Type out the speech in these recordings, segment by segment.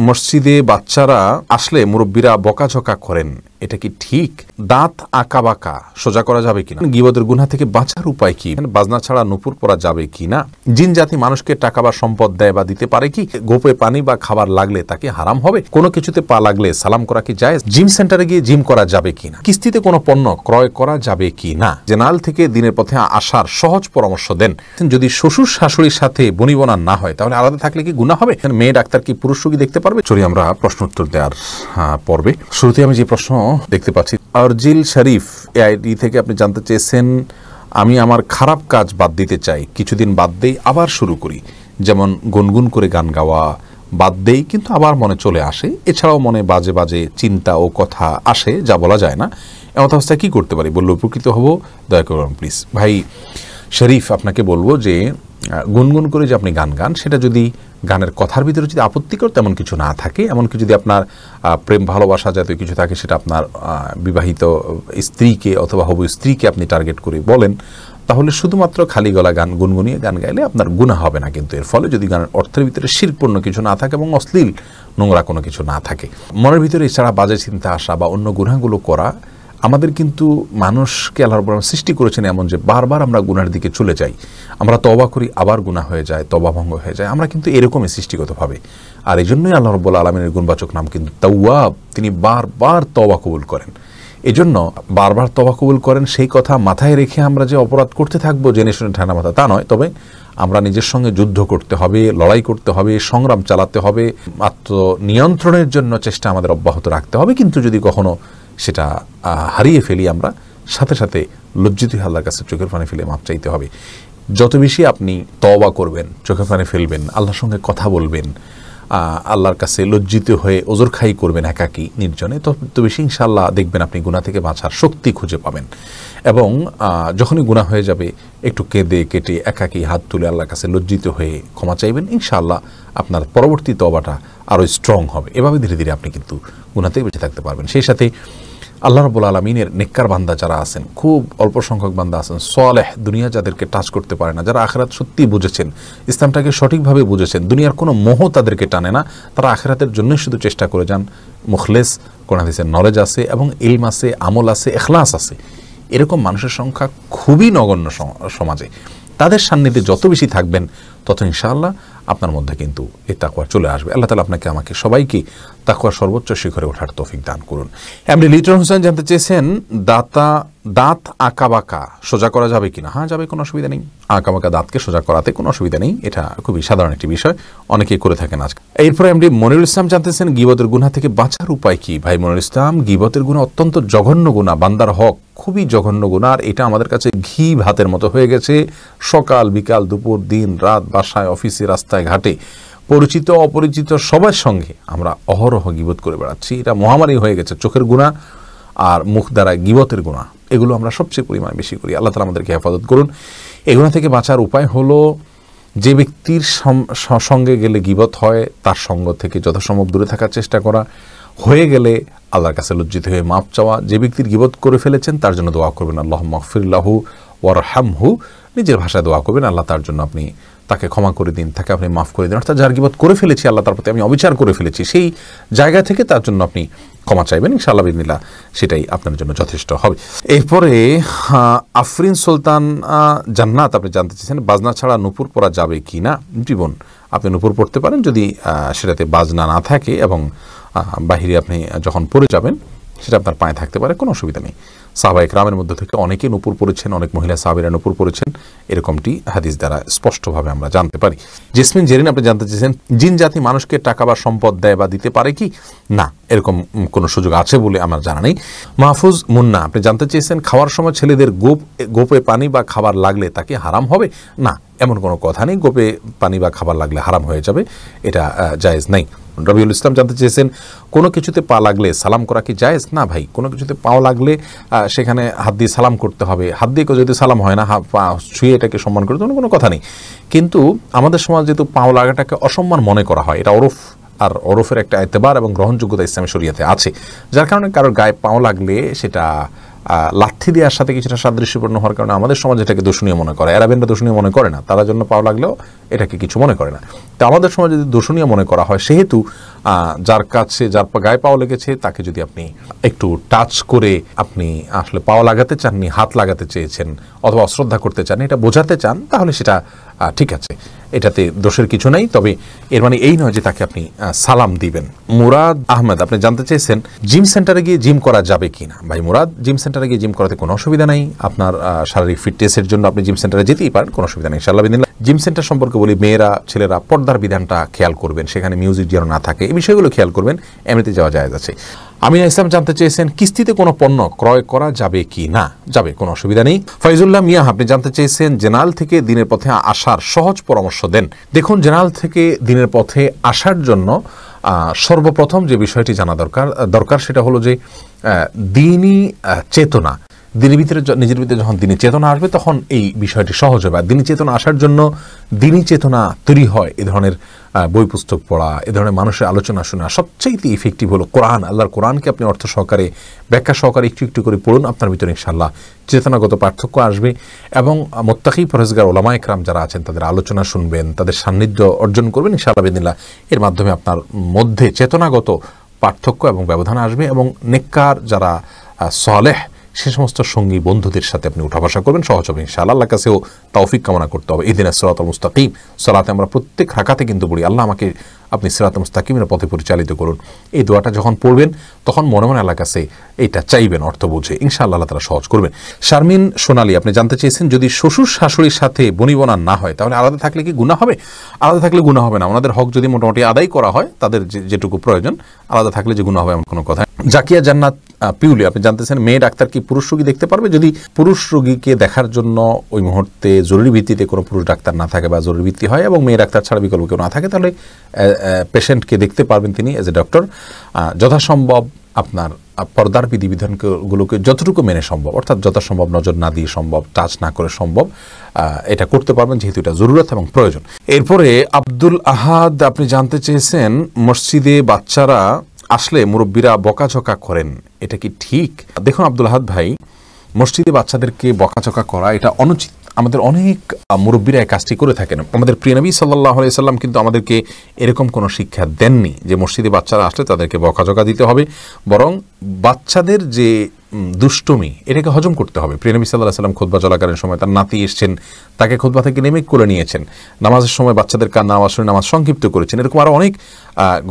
মসজিদে বাচ্চারা আসলে মুরব্বীরা বকাঝকা করেন, এটা কি ঠিক? দাঁত আঁকা বাঁকা সোজা করা যাবে কিনা? গীবতের গুনাহ থেকে বাঁচার উপায় কি? বাজনা ছাড়া নুপুর পরা যাবে কিনা? জিন জাতি মানুষকে টাকা বা সম্পদ দেয় বা দিতে পারে কি? গোপে পানি বা খাবার লাগলে তাকে হারাম হবে? কোনো কিছুতে পা লাগলে সালাম করা কি জায়েজ? জিম সেন্টারে গিয়ে জিম করা যাবে কিনা? কিস্তিতে কোনো পণ্য ক্রয় করা যাবে কিনা? জেনারেল থেকে দিনের পথে আসার সহজ পরামর্শ দেন। যদি শ্বশুর শাশুড়ির সাথে বনিবনা না হয় তাহলে আলাদা থাকলে কি গুনাহ হবে? মেয়ে ডাক্তার কি পুরুষ রোগী দেখতে পারবে? চলি আমরা প্রশ্ন উত্তর দেওয়ার পর্বে। শুরুতে আমি যে প্রশ্ন দেখতে পাচ্ছি, আরজিল শরীফ এআইডি থেকে আপনি জানতে চেয়েছেন, আমি আমার খারাপ কাজ বাদ দিতে চাই, কিছুদিন বাদ দেই আবার শুরু করি, যেমন গুনগুন করে গান গাওয়া বাদ দেই কিন্তু আবার মনে চলে আসে, এছাড়াও মনে বাজে বাজে চিন্তা ও কথা আসে যা বলা যায় না, এমন অবস্থায় কি করতে পারি? বললে উপকৃত হব, দয়া করুন প্লিজ। ভাই শরীফ, আপনাকে বলবো যে গুনগুন করে যে আপনি গান গান, সেটা যদি গানের কথার ভিতরে যদি আপত্তিকর তেমন কিছু না থাকে, এমনকি যদি আপনার প্রেম ভালোবাসা জাতীয় কিছু থাকে, সেটা আপনার বিবাহিত স্ত্রীকে অথবা হবু স্ত্রীকে আপনি টার্গেট করে বলেন, তাহলে শুধুমাত্র খালি গলা গান গুনগুনিয়ে গান গাইলে আপনার গুনাহ হবে না। কিন্তু এর ফলে যদি গানের অর্থের ভিতরে শিরকপূর্ণ কিছু না থাকে এবং অশ্লীল নোংরা কোনো কিছু না থাকে, মনের ভিতরে এছাড়া বাজে চিন্তা আসা বা অন্য গুনাহগুলো করা, আমাদের কিন্তু মানুষকে আল্লাহ রাব্বুল আলামিন সৃষ্টি করেছেন এমন যে বারবার আমরা গুনাহের দিকে চলে যাই, আমরা তওবা করি আবার গুনাহ হয়ে যায়, তওবা ভঙ্গ হয়ে যায়, আমরা কিন্তু এরকমই সৃষ্টিগতভাবে। আর এই জন্যই আল্লাহ রাব্বুল আলামিনের গুণবাচক নাম কিন্তু তাওয়াব, তিনি বারবার তওবা কবুল করেন। এই জন্য বারবার তওবা কবুল করেন, সেই কথা মাথায় রেখে আমরা যে অপরাধ করতে থাকবো জেনে শুনে ঠান্ডা মাথা, তা নয়। তবে আমরা নিজের সঙ্গে যুদ্ধ করতে হবে, লড়াই করতে হবে, সংগ্রাম চালাতে হবে, আত্মনিয়ন্ত্রণের জন্য চেষ্টা আমাদের অব্যাহত রাখতে হবে। কিন্তু যদি কখনো সেটা হারিয়ে ফেলি, আমরা সাথে সাথে লজ্জিত হয়ে আল্লাহর কাছে চোখের পানি ফেলে মাপ চাইতে হবে। যত বেশি আপনি তওবা করবেন, চোখের পানি ফেলবেন, আল্লাহর সঙ্গে কথা বলবেন, আল্লাহর কাছে লজ্জিত হয়ে ওজর খাই করবেন একাকী নির্জনে, তত বেশি ইনশাআল্লাহ দেখবেন আপনি গুনাহ থেকে বাঁচার শক্তি খুঁজে পাবেন। এবং যখনই গুনাহ হয়ে যাবে একটু কেঁদে কেটে একাকী হাত তুলে আল্লাহর কাছে লজ্জিত হয়ে ক্ষমা চাইবেন, ইনশাআল্লাহ আপনার পরবর্তী তওবাটা আরও স্ট্রং হবে। এভাবে ধীরে ধীরে আপনি কিন্তু গুনাহ থেকে বেঁচে থাকতে পারবেন। সেই সাথে আল্লাহ রাব্বুল আলামিনের নেককার বান্দা যারা আছেন, খুব অল্প সংখ্যক বান্দা আছেন সালেহ, দুনিয়া যাদেরকে টাচ করতে পারে না, যারা আখিরাত সত্যিই বুঝেছেন, ইসলামটাকে সঠিকভাবে বুঝেছেন, দুনিয়ার কোনো মোহ তাদেরকে টানে না, তারা আখিরাতের জন্যই শুধু চেষ্টা করে যান, মুখলেস, কোরআন হাদিসের নলেজ আছে এবং ইলম আছে, আমল আছে, ইখলাস আছে, এরকম মানুষের সংখ্যা খুবই নগণ্য সমাজে। তাদের সান্নিধ্যে যত বেশি থাকবেন তত ইনশাআল্লাহ আপনার মধ্যে কিন্তু এই তাকওয়া চলে আসবে। আল্লাহ তাআলা আপনাকে আমাকে সবাইকে তাকওয়ার সর্বোচ্চ শিখরে ওঠার তৌফিক দান করুন। এমনি লিটন হোসেন জানতে চেয়েছেন, দাঁত আঁকা বাঁকা সোজা করা যাবে কিনা? হ্যাঁ, যাবে, কোনো অসুবিধা নেই। আঁকা বাঁকা দাঁতকে সোজা করাতে কোনো অসুবিধা নেই, এটা খুবই সাধারণ একটি বিষয়, অনেকেই করে থাকেন আজকে। এরপরে এমনি মনিরুল ইসলাম জানতেছেন, গীবতের গুনাহ থেকে বাঁচার উপায় কি? ভাই মনিরুল ইসলাম, গীবতের গুনাহ অত্যন্ত জঘন্য গুনাহ, বান্দার হক খুবই জঘন্য গুনাহ। আর এটা আমাদের কাছে ঘি ভাতের মতো হয়ে গেছে। সকাল বিকাল দুপুর দিন রাত, বাসায় অফিসে রাস্তায় ঘাটে, পরিচিত অপরিচিত সবার সঙ্গে আমরা অহরহ গীবত করে বেড়াচ্ছি। এটা মহামারী হয়ে গেছে। চোখের গুনাহ আর মুখ দ্বারা গীবতের গুনাহ, এগুলো আমরা সবচেয়ে পরিমাণে বেশি করি। আল্লাহ তাআলা আমাদেরকে হেফাজত করুন। এগুলো থেকে বাঁচার উপায় হলো, যে ব্যক্তির সঙ্গে গেলে গীবত হয় তার সঙ্গ থেকে যথাসম্ভব দূরে থাকার চেষ্টা করা, হয়ে গেলে আল্লাহর কাছে লজ্জিত হয়ে মাপ চাওয়া, যে ব্যক্তির গীবত করে ফেলেছেন তার জন্য দোয়া করবেন, আল্লাহুম্মা গফির লাহু ওয়ারহামহু, নিজের ভাষায় দোয়া করবেন, আল্লাহ তার জন্য আপনি তাকে ক্ষমা করে দিন, তাকে আপনি মাফ করে দিন। অর্থাৎ যার গীবত করে ফেলেছি, আল্লাহ তার প্রতি আমি অবিচার করে ফেলেছি, সেই জায়গা থেকে তার জন্য আপনি ক্ষমা চাইবেন, ইনশাআল্লাহ বিদিনিল্লাহ সেটাই আপনার জন্য যথেষ্ট হবে। এরপরে আফরিন সুলতান জান্নাত আপনি জানতে চেয়েছেন, বাজনা ছাড়া নুপুর পরা যাবে কি না? জীবন আপনি নুপুর পড়তে পারেন যদি সেটাতে বাজনা না থাকে এবং বাহিরে আপনি যখন পড়ে যাবেন সেটা আপনার পায়ে থাকতে পারে, কোনো অসুবিধা নেই। সাহাবায়ে কেরামের মধ্যে থেকে অনেকে নূপুর পড়েছেন, অনেক মহিলা সাহাবীরা নূপুর পড়েছেন, এরকমটি হাদিস দ্বারা স্পষ্টভাবে আমরা জানতে পারি। জেসমিন জেরিন আপনি জানতে চেয়েছেন, জিন জাতি মানুষকে টাকা বা সম্পদ দেয় বা দিতে পারে কি? না, এরকম কোনো সুযোগ আছে বলে আমার জানা নেই। মাহফুজ মুন্না আপনি জানতে চেয়েছেন, খাওয়ার সময় ছেলেদের গোপে পানি বা খাবার লাগলে তাকে হারাম হবে? না, এমন কোনো কথা নেই, গোপে পানি বা খাবার লাগলে হারাম হয়ে যাবে, এটা জায়েজ নাই। রবিউল ইসলাম জানতে চেয়েছেন, কোনো কিছুতে পা লাগলে সালাম করা কি জায়েজ? না ভাই, কোনো কিছুতে পাও লাগলে সেখানে হাত দিয়ে সালাম করতে হবে। হাত দিয়ে যদি সালাম হয় না, পা ছুঁয়ে এটাকে সম্মান করতে কোনো কথা নেই। কিন্তু আমাদের সমাজ যেহেতু পাও লাগাটাকে অসম্মান মনে করা হয়, এটা ওরফ, আর ওরফের একটা এতেবার এবং গ্রহণযোগ্যতা ইসলামী শরিয়াতে আছে, যার কারণে কারোর গায়ে পাও লাগলে সেটা লাথি দেওয়ার সাথে কিছুটা সাদৃশ্যপূর্ণ হওয়ার কারণে আমাদের সমাজ এটাকে দূষণীয় মনে করে, অ্যারাবিয়ানরা দূষণীয় মনে করে না, তারা জন্য পাওয়া লাগলেও এটাকে কিছু মনে করে না। তো আমাদের সমাজে যদি দূষণীয় মনে করা হয়, সেহেতু যার কাছে যার গায়ে পাওয়া লেগেছে তাকে যদি আপনি একটু টাচ করে আপনি আসলে পাওয়া লাগাতে চাননি, হাত লাগাতে চেয়েছেন অথবা অশ্রদ্ধা করতে চান, এটা বোঝাতে চান, তাহলে সেটা ঠিক আছে, এটাতে দোষের কিছু নেই। তবে এর মানে এই নয় যে তাকে আপনি সালাম দিবেন। মুরাদ আহমেদ আপনি জানতে চেয়েছেন জিম সেন্টারে গিয়ে জিম করা যাবে কিনা। ভাই মুরাদ, জিম সেন্টারে গিয়ে জিম করাতে কোনো অসুবিধা নেই। আপনার শারীরিক ফিটনেসের জন্য আপনি জিম সেন্টারে যেতেই পারেন, কোনো অসুবিধা নেই ইনশাআল্লাহ বিদিনিল্লাহ। জিম সেন্টার সম্পর্কে বলি, মেয়েরা ছেলেরা পর্দার বিধানটা খেয়াল করবেন, সেখানে মিউজিক যেন না থাকে, এই বিষয়গুলো খেয়াল করবেন, এমনিতে যাওয়া যায় আছে। আমিনা ইসলাম জানতে চেয়েছেন কিস্তিতে কোনো পণ্য ক্রয় করা যাবে কি না। যাবে, কোনো অসুবিধা নেই। ফয়জুল্লাহ মিয়া আপনি জানতে চেয়েছেন জেনারেল থেকে দিনের পথে আসার সহজ পরামর্শ দেন। দেখুন, জেনারেল থেকে দিনের পথে আসার জন্য সর্বপ্রথম যে বিষয়টি জানা দরকার সেটা হলো যে দ্বীনি চেতনা, দিনের ভিতরে নিজের ভিতরে যখন দিনী চেতনা আসবে তখন এই বিষয়টি সহজ হবে। আর দিনী চেতনা আসার জন্য দিনী চেতনা তৈরি হয় এ ধরনের বই পুস্তক পড়া, এ ধরনের মানুষের আলোচনা শোনা। সবচেয়ে ইফেক্টিভ হলো কোরআন। আল্লাহর কোরআনকে আপনি অর্থ সহকারে, ব্যাখ্যা সহকারে একটু একটু করে পড়ুন, আপনার ভিতরে ইনশাআল্লাহ চেতনাগত পার্থক্য আসবে। এবং মুত্তাকি পরহেজগার ওলামা একরাম যারা আছেন তাদের আলোচনা শুনবেন, তাদের সান্নিধ্য অর্জন করবেন ইনশাআল্লাহ বিদিনিল্লাহ। এর মাধ্যমে আপনার মধ্যে চেতনাগত পার্থক্য এবং ব্যবধান আসবে এবং নেককার যারা সালেহ সে সমস্ত সঙ্গী বন্ধুদের সাথে আপনি উঠা বসা করবেন, সহজ হবে ইনশাআল্লাহ। আল্লাহর কাছেও তৌফিক কামনা করতে হবে। ইহদিনাস সিরাতাল মুস্তাকিম সালাতে আমরা প্রত্যেক রাকাতে কিন্তু পড়ি, আল্লাহ আমাকে আপনি সিরাতাল মুস্তাকিমের পথে পরিচালিত করুন। এই দোয়াটা যখন পড়বেন তখন মনে মনে আল্লাহর কাছে এইটা চাইবেন, অর্থ বুঝে, ইনশাআল্লাহ আল্লাহ তাআলা সহজ করবেন। শারমিন সোনালী আপনি জানতে চেয়েছেন যদি শ্বশুর শাশুড়ির সাথে বনিবনা না হয় তাহলে আলাদা থাকলে কি গুনাহ হবে? আলাদা থাকলে গুনাহ হবে না। ওনাদের হক যদি মোটামুটি আদায় করা হয়, তাদের যেটুকু প্রয়োজন, আলাদা থাকলে যে গুনাহ হবে এমন কোনো কথা। জাকিয়া জান্নাত পিউলি আপনি জানতেছেন মেয়ে ডাক্তার কি পুরুষ রোগী দেখতে পারবে? যদি পুরুষ রোগীকে দেখার জন্য ওই মুহূর্তে জরুরি ভিত্তিতে কোনো পুরুষ ডাক্তার না থাকে বা জরুরি ভিত্তি হয় এবং মেয়ে ডাক্তার ছাড়া বিকল্প কেউ না থাকে, তাহলে পেশেন্টকে দেখতে পারবেন তিনি এজ এ ডক্টর। যথাসম্ভব আপনার পর্দার বিধিবিধানগুলোকে যতটুকু মেনে সম্ভব, অর্থাৎ যথাসম্ভব নজর না দিয়ে সম্ভব, টাচ না করে সম্ভব, এটা করতে পারবেন যেহেতু এটা জরুরত এবং প্রয়োজন। এরপরে আব্দুল আহাদ আপনি জানতে চেয়েছেন মসজিদে বাচ্চারা আসলে মুরব্বীরা বকাঝকা করেন, এটা কি ঠিক? দেখুন আব্দুল আহাদ ভাই, মসজিদে বাচ্চাদেরকে বকাঝকা করা এটা অনুচিত। আমাদের অনেক মুরব্বীরা এই কাজটি করে থাকেন। আমাদের প্রিয় নবী সাল্লাল্লাহু আলাইহি সাল্লাম কিন্তু আমাদেরকে এরকম কোনো শিক্ষা দেননি যে মসজিদে বাচ্চারা আসলে তাদেরকে বকাঝকা দিতে হবে, বরং বাচ্চাদের যে দুষ্টমি এটাকে হজম করতে হবে। প্রিয় নবী সাল্লাল্লাহু আলাইহি সাল্লাম খুতবা চলাকালীন সময় তার নাতি এসেছেন, তাকে খুতবা থেকে নেমে কোলে নিয়েছেন, নামাজের সময় বাচ্চাদের কান্না আওয়াজ শুনে নামাজ সংক্ষিপ্ত করেছেন। এরকম আরও অনেক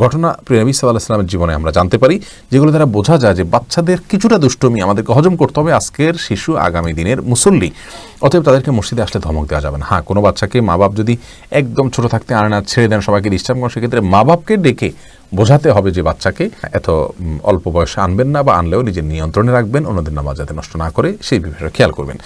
ঘটনা প্রিয় নবী সাল্লাল্লাহু আলাইহি সাল্লামের জীবনে আমরা জানতে পারি, যেগুলো দ্বারা বোঝা যায় যে বাচ্চাদের কিছুটা দুষ্টমি আমাদেরকে হজম করতে হবে। আজকের শিশু আগামী দিনের মুসল্লি, অতএব তাদেরকে মসজিদে আসলে ধমক দেওয়া যাবে না। হ্যাঁ, কোনো বাচ্চাকে মা বাপ যদি একদম ছোট থাকতে আনে না, ছেড়ে দেন, সবাইকে ডিস্টার্ব করেন, সেক্ষেত্রে মা বাপকে ডেকে বোঝাতে হবে যে বাচ্চাকে এত অল্প বয়সে আনবেন না, বা আনলেও নিজের নিয়ন্ত্রণে রাখবেন, অন্যদের নামাজ যাতে নষ্ট না করে সেই বিষয়ে খেয়াল করবেন।